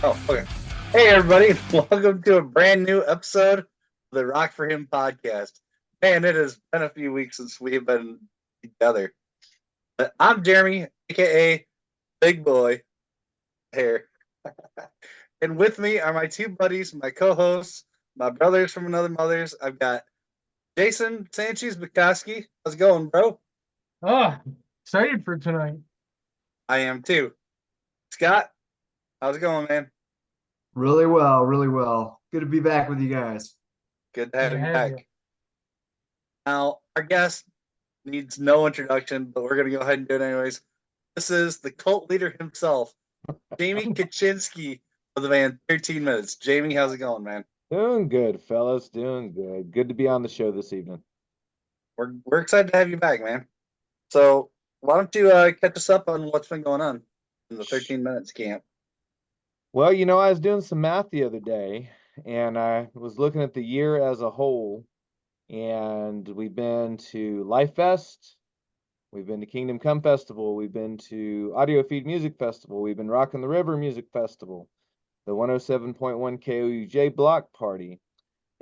Oh, okay. Hey, everybody. Welcome to a brand new episode of the Rock for Him podcast. Man, it has been a few weeks since we have been together. But I'm Jeremy, aka Big Boy here. And with me are my two buddies, my co hosts, my brothers from another mother's. I've got Jason Sanchez Bukowski. How's it going, bro? Oh, excited for tonight. I am too. Scott, how's it going, man? Really well, really well. Good to be back with you guys. Good to Good have to you have you. back. Now, our guest needs no introduction, but we're going to go ahead and do it anyways. This is the cult leader himself, Jamie Kaczynski of the band 13 Minutes. Jamie, how's it going, man? Doing good, fellas. Doing good. Good to be on the show this evening. We're excited to have you back, man. So why don't you catch us up on what's been going on in the 13 Minutes camp? Well, I was doing some math the other day, and I was looking at the year as a whole, and we've been to Life Fest, we've been to Kingdom Come Festival, we've been to Audio Feed Music Festival, we've been Rockin' the River Music Festival, the 107.1 KOUJ Block Party,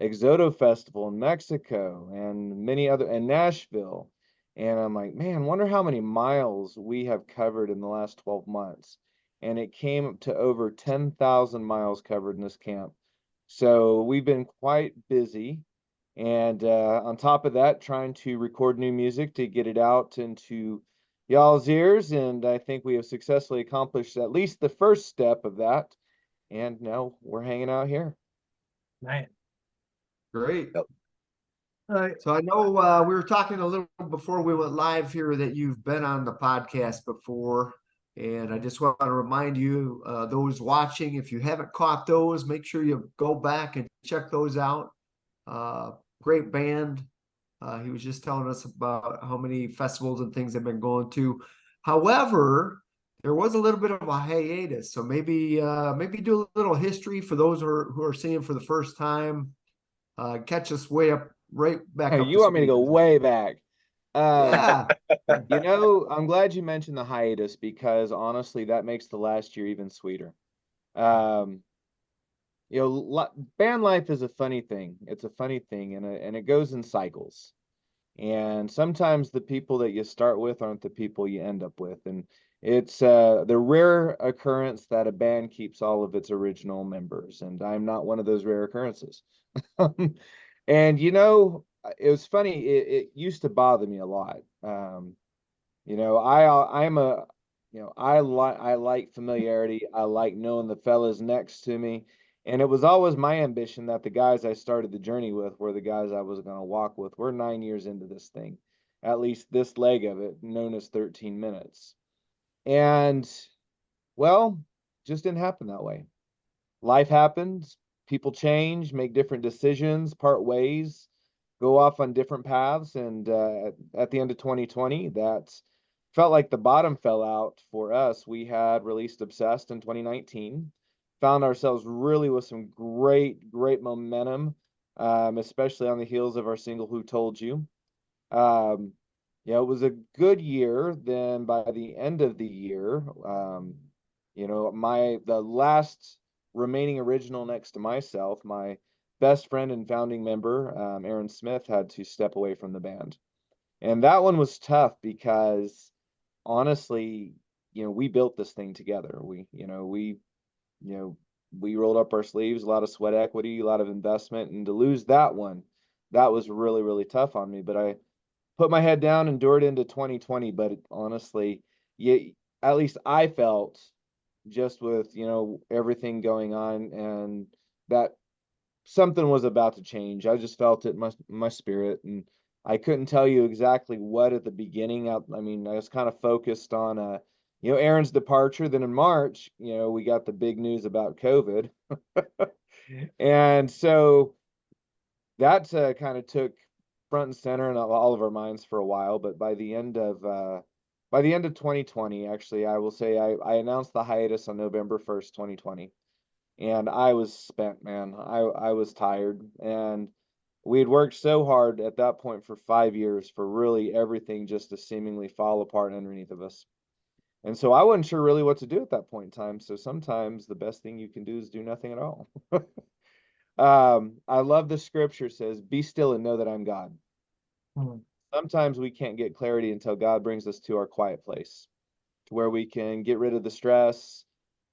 Exodo Festival in Mexico, and many other, and Nashville. And I'm like, man, wonder how many miles we have covered in the last 12 months. And it came up to over 10,000 miles covered in this camp. So we've been quite busy. And on top of that, trying to record new music to get it out into y'all's ears. And I think we have successfully accomplished at least the first step of that. And now we're hanging out here. Man. Great. Yep. So I know we were talking a little before we went live here that you've been on the podcast before. And I just want to remind you, those watching, if you haven't caught those, make sure you go back and check those out. Great band. He was just telling us about how many festivals and things they've been going to. However, there was a little bit of a hiatus, so maybe do a little history for those who are seeing for the first time. Catch us right back Hey, up you to want me to speed. go way back? Yeah. I'm glad you mentioned the hiatus because honestly, that makes the last year even sweeter. Um, Band life is a funny thing. It's a funny thing, and it goes in cycles. And sometimes the people that you start with aren't the people you end up with, and it's the rare occurrence that a band keeps all of its original members, and I'm not one of those rare occurrences. And it was funny. It used to bother me a lot. I'm a, I like familiarity. I like knowing the fellas next to me, and it was always my ambition that the guys I started the journey with were the guys I was going to walk with. We're 9 years into this thing, at least this leg of it, known as 13 Minutes, and well, just didn't happen that way. Life happens, people change, make different decisions, part ways, go off on different paths. And at the end of 2020, that felt like the bottom fell out for us. We had released Obsessed in 2019, found ourselves really with some great momentum, especially on the heels of our single Who Told You. Um, it was a good year. Then by the end of the year, the last remaining original next to myself, my best friend and founding member, Aaron Smith, had to step away from the band. And that one was tough because honestly, we built this thing together. We rolled up our sleeves, a lot of sweat equity, a lot of investment, and to lose that one, that was really, really tough on me. But I put my head down, endured into 2020. But honestly, at least I felt just with, everything going on and that something was about to change. I just felt it in my spirit, and I couldn't tell you exactly what at the beginning. I was kind of focused on Aaron's departure. Then in March, we got the big news about COVID. And so that kind of took front and center in all of our minds for a while. But by the end of 2020, actually, I will say I announced the hiatus on November 1st, 2020. And I was spent, man. I was tired. And we had worked so hard at that point for 5 years for really everything just to seemingly fall apart underneath of us. And so I wasn't sure really what to do at that point in time. So sometimes the best thing you can do is do nothing at all. I love the scripture says, be still and know that I'm God. Hmm. Sometimes we can't get clarity until God brings us to our quiet place, to where we can get rid of the stress,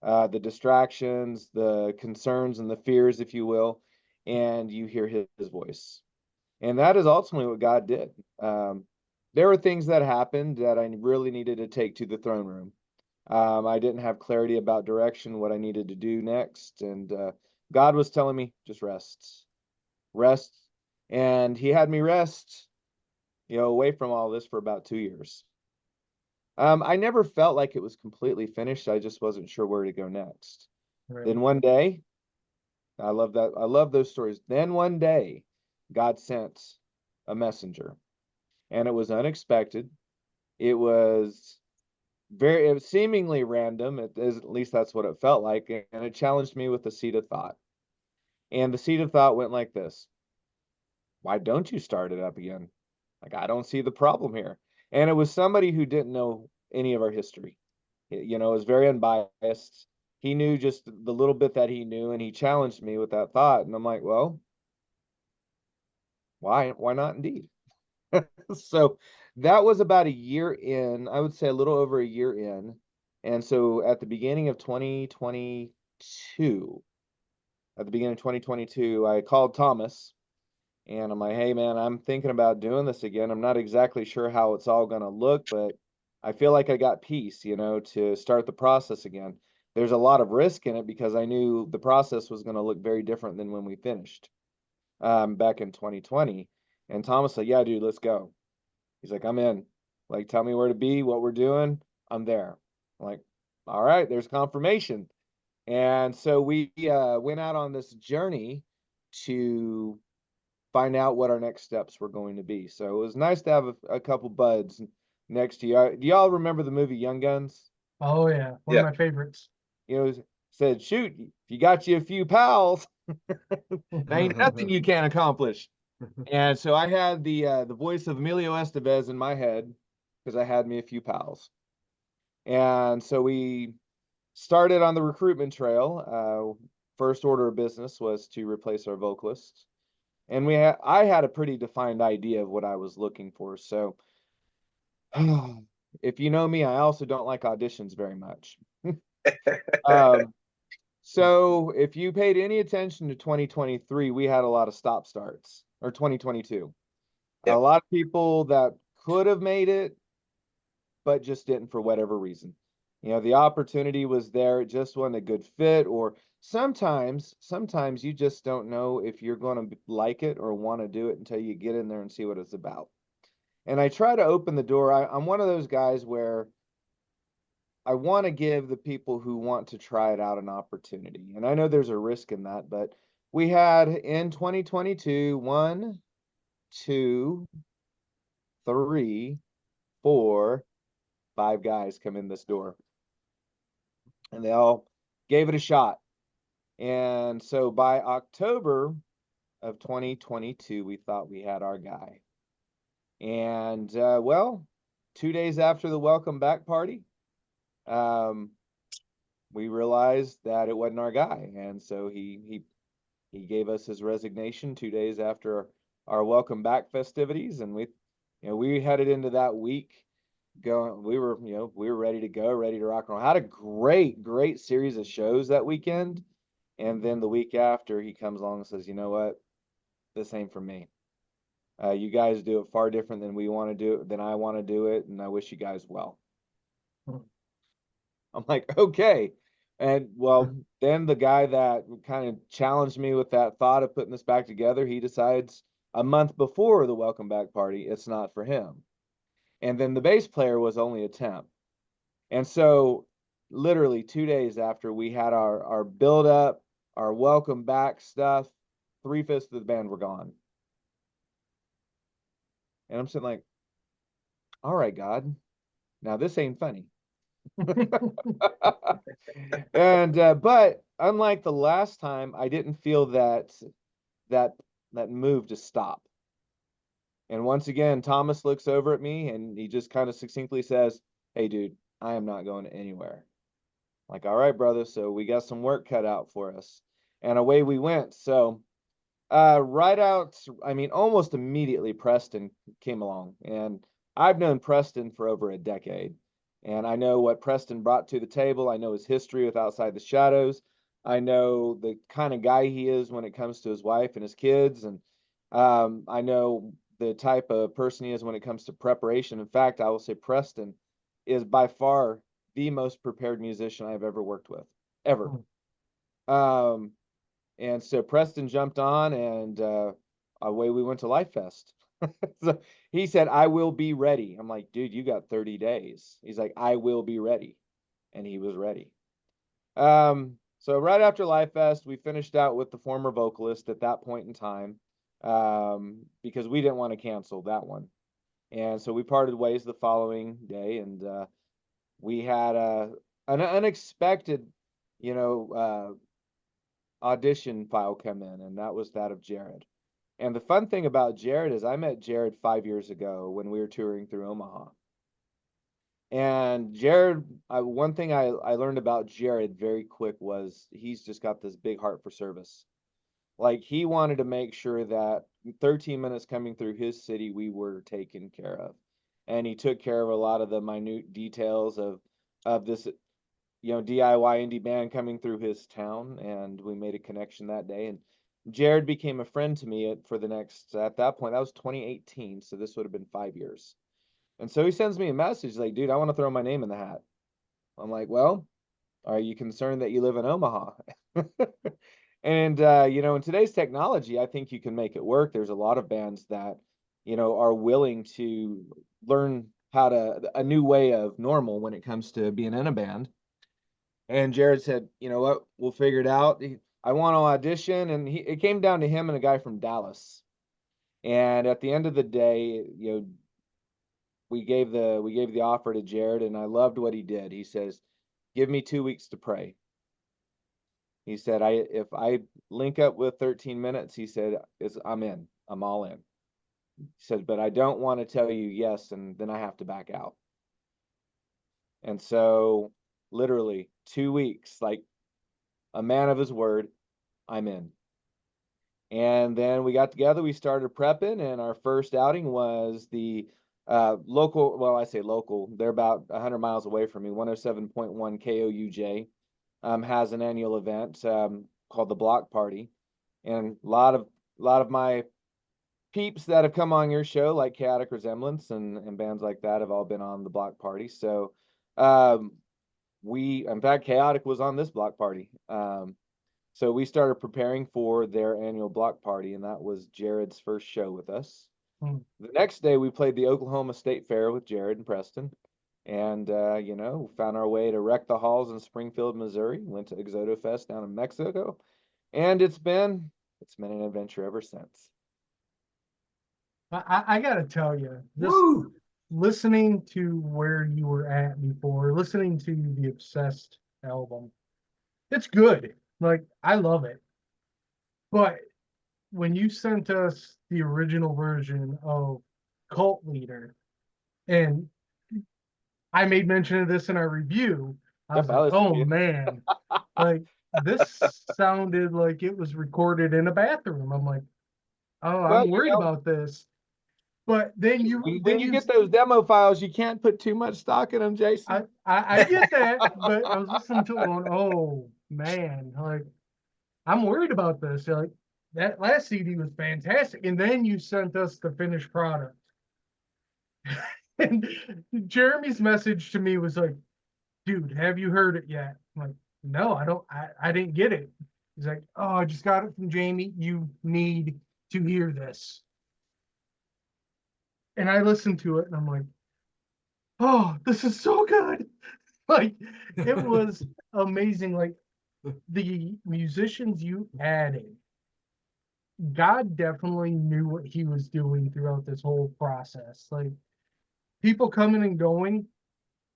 the distractions, the concerns, and the fears, if you will, and you hear his voice. And that is ultimately what God did. There were things that happened that I really needed to take to the throne room. I didn't have clarity about direction, what I needed to do next. And God was telling me, just rest, rest. And he had me rest, away from all this for about 2 years. I never felt like it was completely finished. I just wasn't sure where to go next. Right. Then one day, I love that. I love those stories. Then one day, God sent a messenger, and it was unexpected. It was it was seemingly random. At least that's what it felt like. And it challenged me with the seed of thought. And the seed of thought went like this: why don't you start it up again? Like, I don't see the problem here. And it was somebody who didn't know any of our history. It was very unbiased. He knew just the little bit that he knew, and he challenged me with that thought. And I'm like, well, why not indeed? So that was about a year in, I would say a little over a year in. And so at the beginning of 2022, I called Thomas and I'm like, hey man, I'm thinking about doing this again. I'm not exactly sure how it's all going to look, but I feel like I got peace, to start the process again. There's a lot of risk in it because I knew the process was going to look very different than when we finished back in 2020. And Thomas said, yeah, dude, let's go. He's like, I'm in. Like, tell me where to be, what we're doing. I'm there. I'm like, all right, there's confirmation. And so we went out on this journey to find out what our next steps were going to be. So it was nice to have a couple buds next to you. Do y'all remember the movie Young Guns? Oh yeah, one Yeah. of my favorites. Said, shoot, if you got you a few pals, there ain't nothing you can't accomplish. And so I had the voice of Emilio Estevez in my head because I had me a few pals. And so we started on the recruitment trail. First order of business was to replace our vocalist. And I had a pretty defined idea of what I was looking for. So if you know me, I also don't like auditions very much. So if you paid any attention to 2023, we had a lot of stop starts, or 2022. Yep. A lot of people that could have made it, but just didn't for whatever reason. The opportunity was there, it just wasn't a good fit, or sometimes you just don't know if you're going to like it or want to do it until you get in there and see what it's about. And I try to open the door. I'm one of those guys where I want to give the people who want to try it out an opportunity. And I know there's a risk in that, but we had in 2022, 1, 2, 3, 4, 5 guys come in this door. And they all gave it a shot. And so by October of 2022, we thought we had our guy. And well, 2 days after the welcome back party, we realized that it wasn't our guy. And so he gave us his resignation 2 days after our welcome back festivities. And we headed into that week going, we were ready to go, ready to rock and roll. Had a great series of shows that weekend. And then the week after, he comes along and says, you know what, this ain't for me. You guys do it far different than we want to do it, than I want to do it, and I wish you guys well. I'm like, okay. And well, then the guy that kind of challenged me with that thought of putting this back together, he decides a month before the welcome back party, it's not for him. And then the bass player was only a temp. And so literally 2 days after we had our build up, our welcome back stuff, 3/5 of the band were gone. And I'm sitting like, all right, God, now this ain't funny. And but unlike the last time, I didn't feel that move to stop. And once again, Thomas looks over at me and he just kind of succinctly says, hey dude, I am not going anywhere. Like, all right, brother. So we got some work cut out for us. And away we went. So right out, I mean, almost immediately, Preston came along. And I've known Preston for over a decade. And I know what Preston brought to the table. I know his history with Outside the Shadows. I know the kind of guy he is when it comes to his wife and his kids. And I know the type of person he is when it comes to preparation. In fact, I will say Preston is by far the most prepared musician I've ever worked with, ever. Um, and so Preston jumped on, and away we went to Life Fest. So he said, I will be ready. I'm like, dude, you got 30 days. He's like, I will be ready. And he was ready. So right after Life Fest, we finished out with the former vocalist at that point in time, because we didn't want to cancel that one. And so we parted ways the following day, and we had an unexpected, audition file come in, and that was that of Jared. And the fun thing about Jared is I met Jared 5 years ago when we were touring through Omaha. And Jared, one thing I learned about Jared very quick was he's just got this big heart for service. Like, he wanted to make sure that 13 minutes coming through his city, we were taken care of. And he took care of a lot of the minute details of this, DIY indie band coming through his town, and we made a connection that day. And Jared became a friend to me at that point, that was 2018, so this would have been 5 years. And so he sends me a message like, dude, I want to throw my name in the hat. I'm like, well, are you concerned that you live in Omaha? And in today's technology, I think you can make it work. There's a lot of bands that, are willing to learn a new way of normal when it comes to being in a band. And Jared said, you know what, we'll figure it out. I want to audition. And it came down to him and a guy from Dallas. And at the end of the day, we gave the offer to Jared, and I loved what he did. He says, give me 2 weeks to pray. He said, if I link up with 13 minutes, he said, I'm in. I'm all in. He said, but I don't want to tell you yes, and then I have to back out. And so literally 2 weeks, like a man of his word, I'm in. And then we got together, we started prepping, and our first outing was the local, well, I say local, they're about 100 miles away from me, 107.1 KOUJ. Has an annual event called the Block Party, and a lot of my peeps that have come on your show, like Chaotic Resemblance and bands like that, have all been on the Block Party. So in fact, Chaotic was on this Block Party. So we started preparing for their annual Block Party, and that was Jared's first show with us. The next day, we played the Oklahoma State Fair with Jared and Preston. And, found our way to Wreck the Halls in Springfield, Missouri, went to XIII Fest down in Mexico, and it's been an adventure ever since. I gotta tell you, just Woo! listening to where you were at before, listening to the Obsessed album, it's good. Like, I love it. But when you sent us the original version of Cult Leader, and I made mention of this in our review, I was like, oh man, like this sounded like it was recorded in a bathroom. I'm like, oh, Well, I'm worried about this. But then when you get those demo files, you can't put too much stock in them, Jason. I get that, but I was listening to it going, oh man, like I'm worried about this. Like that last CD was fantastic, and then you sent us the finished product. And Jeremy's message to me was like, dude, have you heard it yet? I'm like, no, I didn't get it. He's like, oh, I just got it from Jamie. You need to hear this. And I listened to it and I'm like, oh, this is so good. Like, it was amazing. Like, the musicians you added, God definitely knew what he was doing throughout this whole process. Like, people coming and going,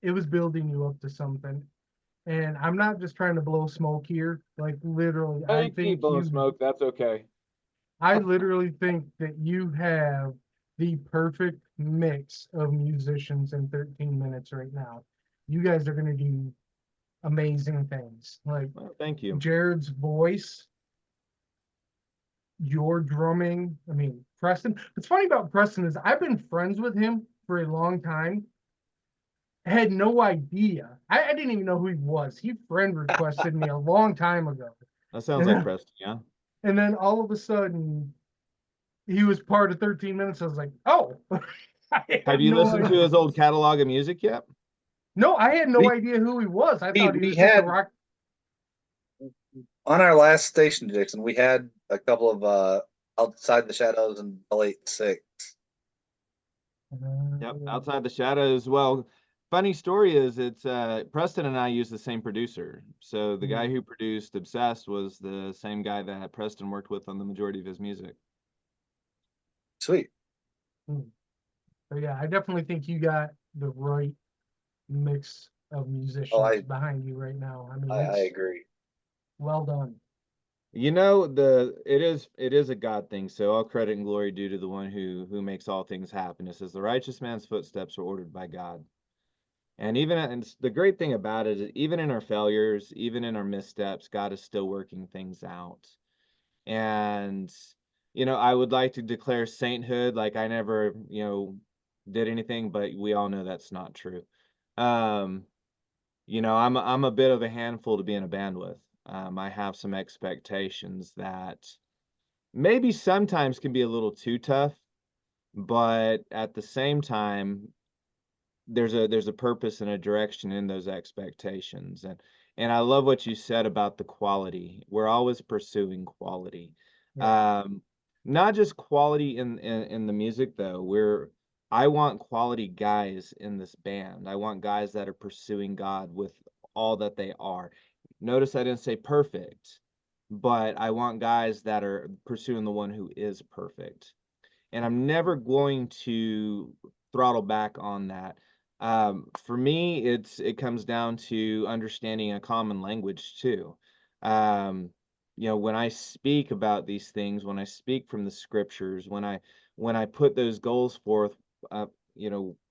it was building you up to something. And I'm not just trying to blow smoke here. Like, literally, I think blowing smoke. That's okay. I literally think that you have the perfect mix of musicians in 13 minutes right now. You guys are going to do amazing things. Like Well, thank you. Jared's voice, your drumming. I mean, Preston. What's funny about Preston is I've been friends with him for a long time. Had no idea. I didn't even know who he was. He friend requested me a long time ago. That sounds like Preston, yeah. And then all of a sudden, he was part of 13 Minutes. I was like, oh. Have you listened to his old catalog of music yet? No, I had no idea who he was. I thought he was just a rock. On our last station, Jackson, we had a couple of Outside the Shadows and XIII. Yep, Outside the Shadows. Well, funny story is it's Preston and I use the same producer. So the guy who produced Obsessed was the same guy that Preston worked with on the majority of his music. Sweet. So yeah, I definitely think you got the right mix of musicians behind you right now. I mean, I agree. Well done. You know, it is a God thing. So all credit and glory due to the one who makes all things happen. It says the righteous man's footsteps are ordered by God. And the great thing about it is even in our failures, even in our missteps, God is still working things out. And I would like to declare sainthood, like I never, did anything, but we all know that's not true. I'm a bit of a handful to be in a band with. I have some expectations that maybe sometimes can be a little too tough, but at the same time, there's a purpose and a direction in those expectations. And I love what you said about the quality. We're always pursuing quality. Yeah. Not just quality in the music though. I want quality guys in this band. I want guys that are pursuing God with all that they are. Notice I didn't say perfect, but I want guys that are pursuing the one who is perfect. And I'm never going to throttle back on that. For me, it comes down to understanding a common language too. When I speak about these things, when I speak from the scriptures, when I put those goals forth,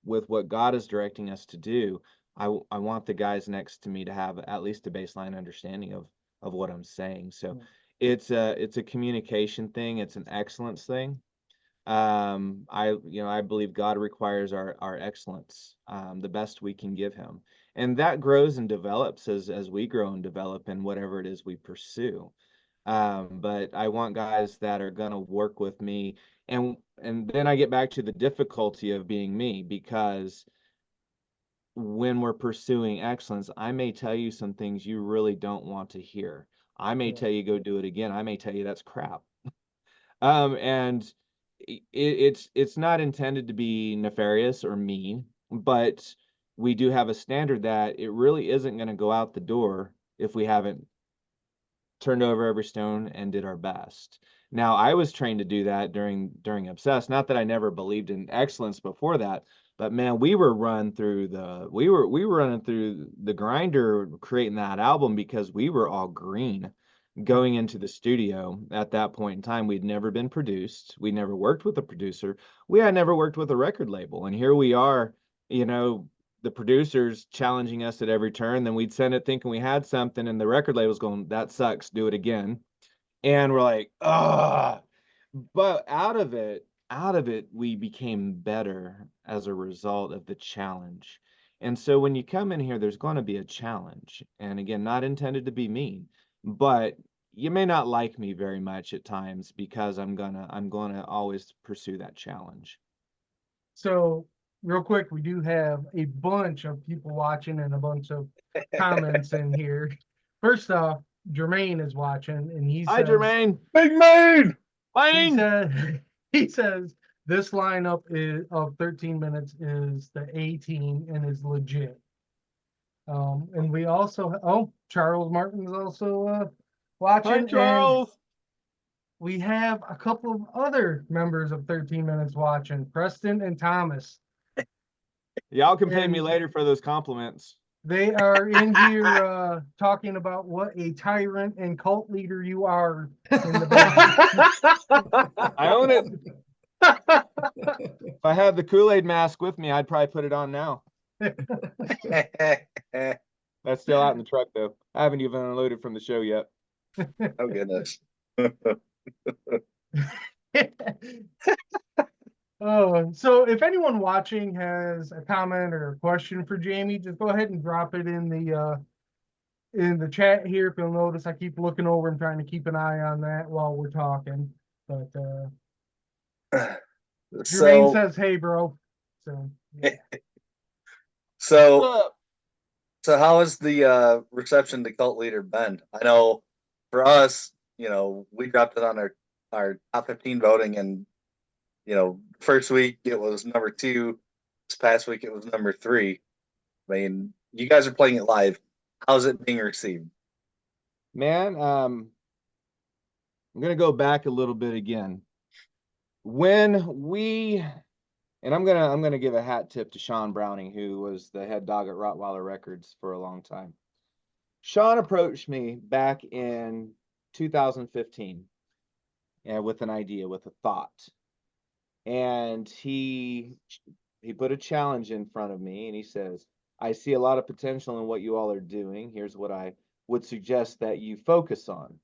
with what God is directing us to do, I want the guys next to me to have at least a baseline understanding of what I'm saying. So it's a communication thing. It's an excellence thing. I believe God requires our excellence, the best we can give him. And that grows and develops as we grow and develop in whatever it is we pursue. But I want guys that are going to work with me. And then I get back to the difficulty of being me, because when we're pursuing excellence, I may tell you some things you really don't want to hear. I may tell you go do it again. I may tell you that's crap. And it's not intended to be nefarious or mean, but we do have a standard that it really isn't going to go out the door if we haven't turned over every stone and did our best. Now, I was trained to do that during Obsessed. Not that I never believed in excellence before that, but man, we were running through the grinder creating that album because we were all green going into the studio at that point in time. We'd never been produced. We never worked with a producer. We had never worked with a record label. And here we are, the producers challenging us at every turn. Then we'd send it thinking we had something, and the record label's going, that sucks, do it again. And we're like, ah. But out of it, we became better as a result of the challenge. And so when you come in here, there's going to be a challenge. And again, not intended to be mean, but you may not like me very much at times because I'm gonna always pursue that challenge. So real quick, we do have a bunch of people watching and a bunch of comments in here. First off, Jermaine is watching, and he says, "Hi, Jermaine, Big man." He says this lineup of 13 Minutes is the A team and is legit. And we also Charles Martin's also watching. Hi, Charles. And we have a couple of other members of 13 Minutes watching, Preston and Thomas. Y'all can pay me later for those compliments. They are in here talking about what a tyrant and cult leader you are in the band. I own it. If I had the Kool-Aid mask with me, I'd probably put it on now. That's still out in the truck though. I haven't even unloaded from the show yet. Oh goodness. Oh, so if anyone watching has a comment or a question for Jamie, just go ahead and drop it in the chat here. If you'll notice, I keep looking over and trying to keep an eye on that while we're talking. But Jermaine So says, "Hey, bro." So yeah. so so how has the reception to Cult Leader been? I know for us, we dropped it on our top 15 voting, and first week it was number 2. This past week it was number 3. I mean, you guys are playing it live. How's it being received? Man, I'm gonna go back a little bit again. I'm gonna give a hat tip to Sean Browning, who was the head dog at Rottweiler Records for a long time. Sean approached me back in 2015, with an idea, with a thought, and he put a challenge in front of me, and he says, "I see a lot of potential in what you all are doing. Here's what I would suggest that you focus on."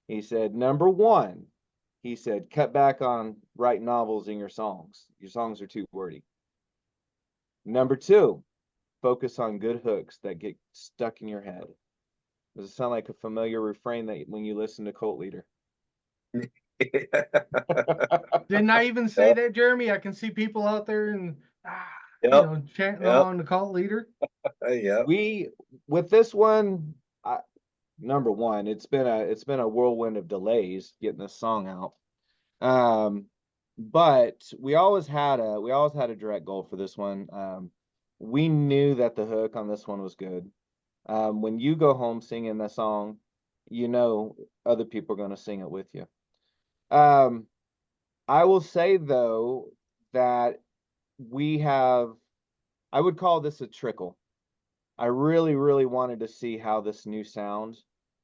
He said, number one, he said, cut back on writing novels in your songs. Your songs are too wordy. Number two, focus on good hooks that get stuck in your head. Does it sound like a familiar refrain that when you listen to Cult Leader? Didn't I even say that, Jeremy? I can see people out there and Yep. chanting Yep. along the Cult Leader. Yeah. With this one, number one, it's been a whirlwind of delays getting this song out. But we always had a direct goal for this one. We knew that the hook on this one was good. When you go home singing the song, other people are going to sing it with you. I will say though that I would call this a trickle. I really, really wanted to see how this new sound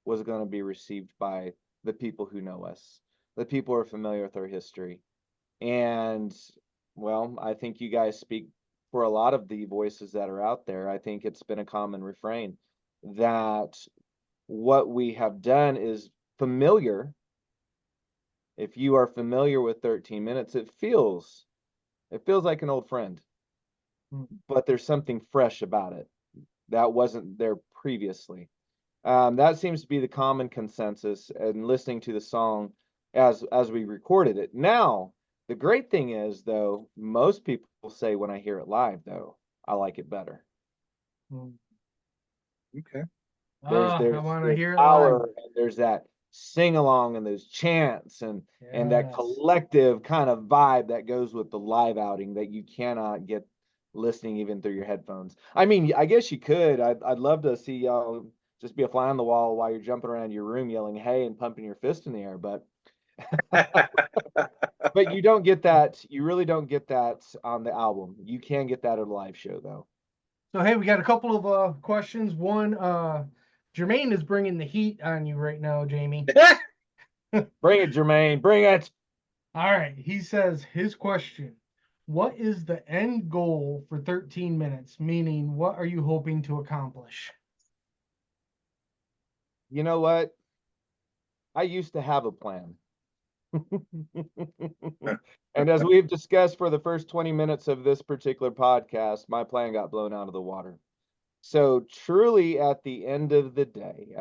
was going to be received by the people who know us, the people who are familiar with our history. And well, I think you guys speak for a lot of the voices that are out there. I think it's been a common refrain that what we have done is familiar. If you are familiar with 13 minutes, it feels like an old friend, but there's something fresh about it that wasn't there previously. That seems to be the common consensus and listening to the song as we recorded it. Now, the great thing is though, most people say when I hear it live though, I like it better. Okay. I want to hear it power, live. and there's that sing along and those chants and that Yes. collective kind of vibe that goes with the live outing that you cannot get listening even through your headphones. I mean, I guess you could. I'd love to see y'all just be a fly on the wall while you're jumping around your room yelling hey and pumping your fist in the air, but but you don't get that. You really don't get that on the album. You can get that at a live show though. So hey, we got a couple of questions. One, Jermaine is bringing the heat on you right now, Jamie. Bring it, Jermaine. Bring it. All right. He says his question: what is the end goal for 13 minutes? Meaning, what are you hoping to accomplish? You know what? I used to have a plan. And as we've discussed for the first 20 minutes of this particular podcast, my plan got blown out of the water. So truly at the end of the day,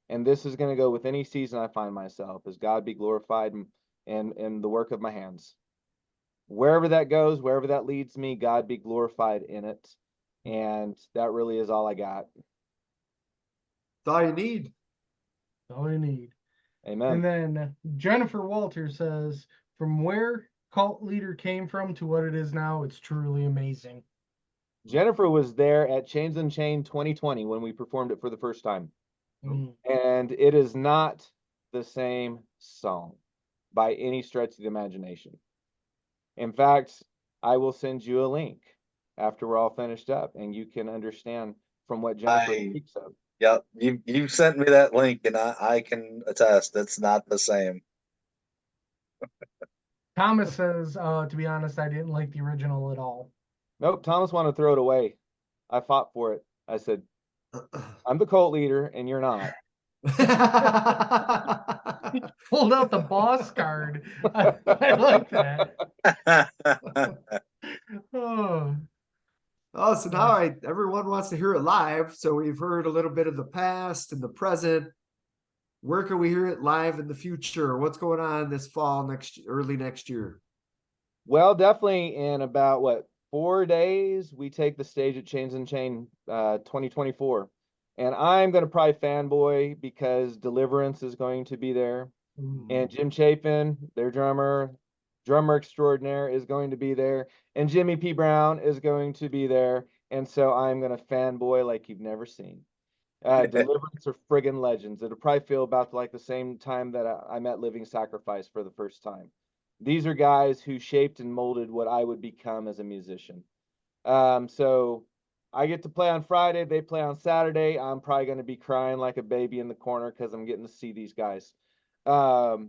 and this is going to go with any season I find myself, is God be glorified in the work of my hands. Wherever that goes, wherever that leads me, God be glorified in it. And that really is all I got. That's all you need. That's all you need. Amen. And then Jennifer Walter says, from where Cult Leader came from to what it is now, it's truly amazing. Jennifer was there at Chains and Chain 2020 when we performed it for the first time. And it is not the same song by any stretch of the imagination. In fact, I will send you a link after we're all finished up and you can understand from what Jennifer speaks of. Yep, you sent me that link, and I can attest it's not the same. Thomas says, to be honest, I didn't like the original at all. Nope, Thomas wanted to throw it away. I fought for it. I said, I'm the cult leader and you're not. Pulled out the boss card. I like that. Oh, Oh, so now everyone wants to hear it live. So we've heard a little bit of the past and the present. Where can we hear it live in the future? What's going on this fall, early next year? Well, definitely in about 4 days, we take the stage at Chains and Chain 2024. And I'm going to probably fanboy because Deliverance is going to be there. And Jim Chapin, their drummer extraordinaire, is going to be there. And Jimmy P. Brown is going to be there. And so I'm going to fanboy like you've never seen. Deliverance are friggin' legends. It'll probably feel about like the same time that I met Living Sacrifice for the first time. These are guys who shaped and molded what I would become as a musician. So I get to play on Friday. They play on Saturday. I'm probably going to be crying like a baby in the corner because I'm getting to see these guys. So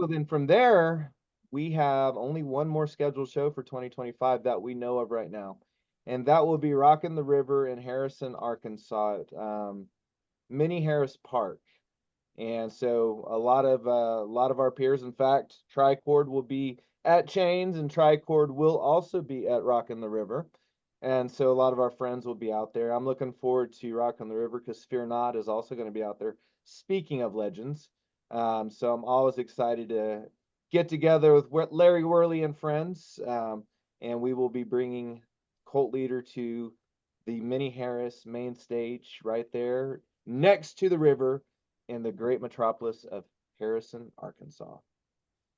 then from there, we have only one more scheduled show for 2025 that we know of right now. And that will be Rockin' the River in Harrison, Arkansas, at Mini Harris Park. And so a lot of our peers, in fact, Tricord will be at Chains, and Tricord will also be at Rockin' the River. And so a lot of our friends will be out there. I'm looking forward to Rockin' the River because Fear Not is also going to be out there. Speaking of legends, so I'm always excited to get together with Larry Worley and friends, and we will be bringing Cult Leader to the Mini Harris main stage right there next to the river in the great metropolis of Harrison, Arkansas.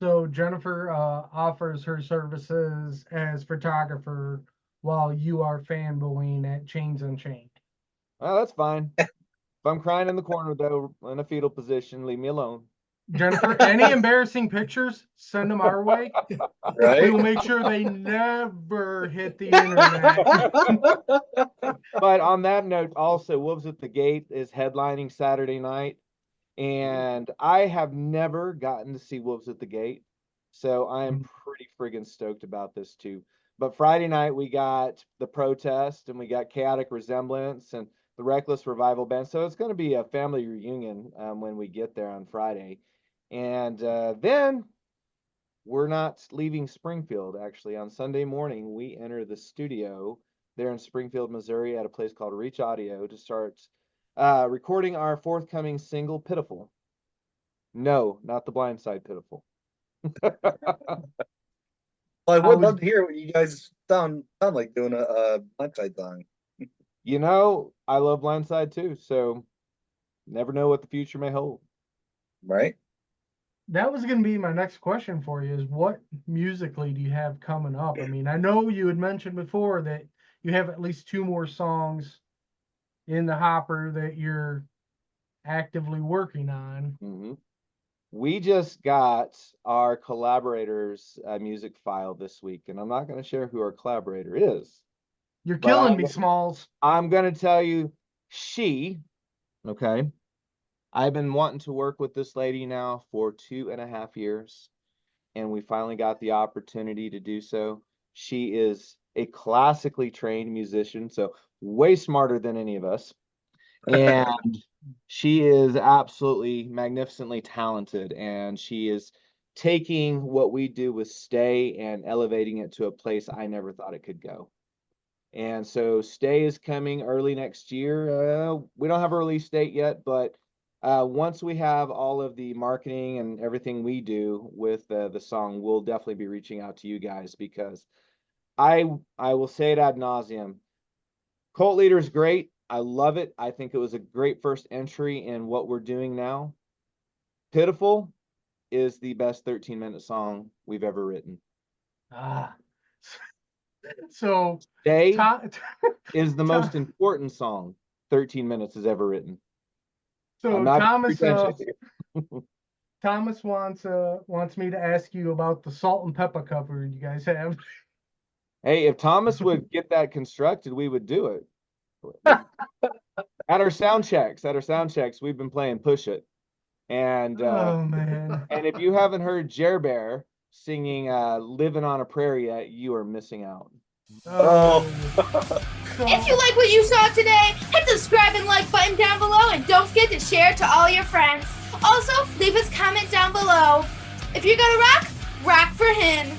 So Jennifer offers her services as photographer while you are fanboying at Chains Unchained. Well, that's fine. If I'm crying in the corner, though, in a fetal position, leave me alone. Jennifer, any embarrassing pictures, send them our way. Right? We will make sure they never hit the internet. But on that note, also, Wolves at the Gate is headlining Saturday night. And I have never gotten to see Wolves at the Gate. So I am pretty friggin' stoked about this too. But Friday night, we got The Protest and we got Chaotic Resemblance and the Reckless Revival Band. So it's going to be a family reunion when we get there on Friday. And then we're not leaving Springfield. Actually, on Sunday morning, we enter the studio there in Springfield, Missouri at a place called Reach Audio to start recording our forthcoming single, Pitiful. No, not the Blind Side Pitiful. Well, I would love to hear what you guys sound like doing a Blindside song. You know, I love Blindside too, so never know what the future may hold. Right? That was going to be my next question for you, is what musically do you have coming up? I mean, I know you had mentioned before that you have at least 2 more songs in the hopper that you're actively working on. Mm-hmm. We just got our collaborators' music file this week, and I'm not going to share who our collaborator is. You're killing me, Smalls. I'm going to tell you, okay, I've been wanting to work with this lady now for 2.5 years, and we finally got the opportunity to do so. She is a classically trained musician, so way smarter than any of us. And she is absolutely magnificently talented, and she is taking what we do with Stay and elevating it to a place I never thought it could go. And so Stay is coming early next year. We don't have a release date yet, but once we have all of the marketing and everything we do with the song, we'll definitely be reaching out to you guys, because I will say it ad nauseum. Cult Leader is great. I love it. I think it was a great first entry in what we're doing now. Pitiful is the best 13-minute song we've ever written. So Stay is the most important song 13 minutes has ever written. So Thomas wants me to ask you about the Salt and Pepper cover you guys have. Hey, if Thomas would get that constructed, we would do it. At our sound checks, we've been playing Push It. And oh man. And if you haven't heard Jer Bear singing Living on a Prairie yet, you are missing out. Oh. If you like what you saw today, hit the subscribe and like button down below, and don't forget to share it to all your friends. Also, leave us a comment down below. If you're gonna rock, rock for him.